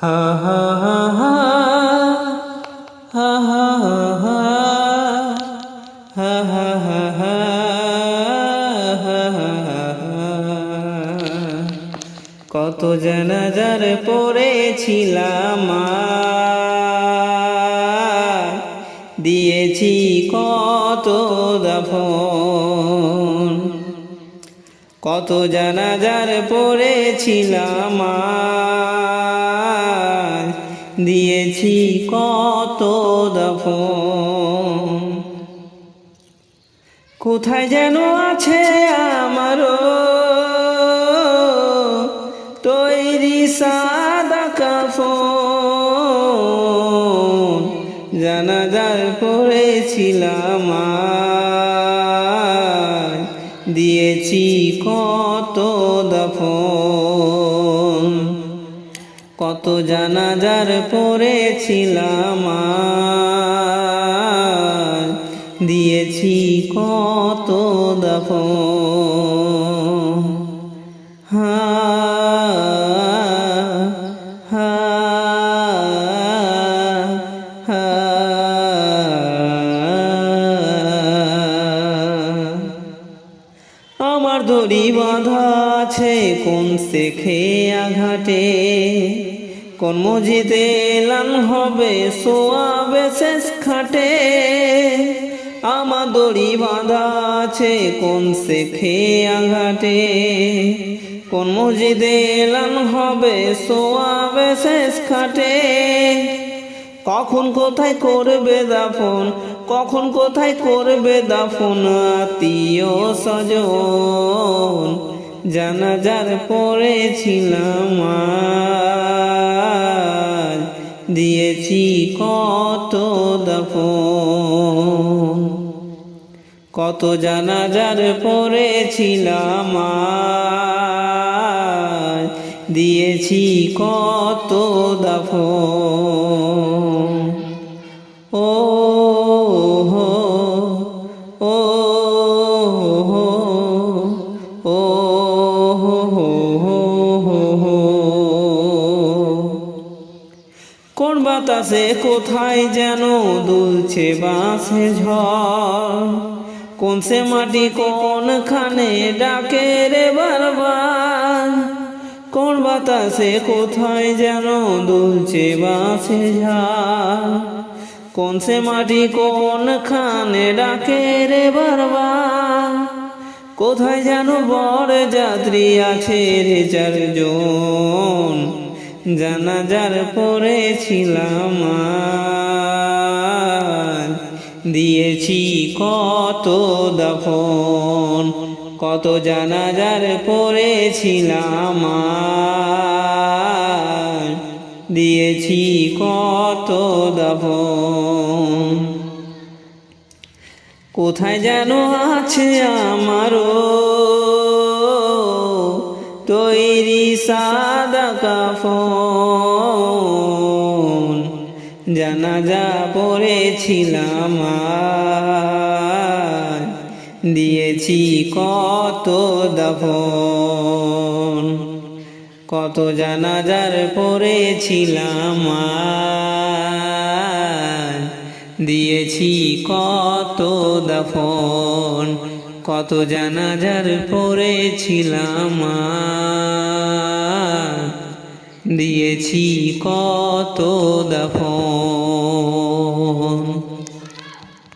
হা হা হা হা হা হা হা হা হা হা কত জানাজার পড়েছিলাম দিয়েছি কত দাফন, কত জানাজার পড়েছিলাম দিয়েছি কত দাফন। কোথায় যেন আছে আমারও তৈরি সাদা কাফন, জানাজার পড়েছিলাম দিয়েছি কত দাফন, কত জানাজার পড়েছিলাম দিয়েছি কত দাফন। হা হা হা আমার দড়ি বাঁধা আছে কোন শেখে আঘাটে, কোন মসজিদে এলান হবে সোয়াবে শেষ খাটে। আমার দড়ি বাঁধা আছে কোন শেখে আঘাটে, কোন মসজিদে এলান হবে সোয়াবে শেষ খাটে। কখন কোথায় করবে দাফন, কখন কোথায় করবে দাফন আত্মীয় স্বজন, জানাজার পড়েছিলাম দিয়েছি কত দাফন, কত জানাজার পড়েছিলাম দিয়েছি কত দাফন। ও হো ও হো ও হো হো, কোন বাতাসে কোথায় যেন দুলছে বাঁশে ঝড়, কোন সে মাটি কোনখানে ডাকে রে বারবার। কোন বাতাসে কোথায় যেন দুলছে বাঁশে ঝড়, কোন সে মাটি কোনখানে ডাকে রে বারবার। কোথায় যেন বড় যাত্রী আছে রে চারজন, জানাজার পড়েছিলাম দিয়েছি কত দাফন, কত জানাজার পড়েছিলাম দিয়েছি কত দাফন। কোথায় যেন আছে আমারও তৈরি সাদা কাফন, জানাজা পড়েছিলাম দিয়েছি কত দাফন, কত জানাজার পড়েছিলাম দিয়েছি কত দাফন, কত জানাজার পড়েছিলাম দিয়েছি কত দাফন।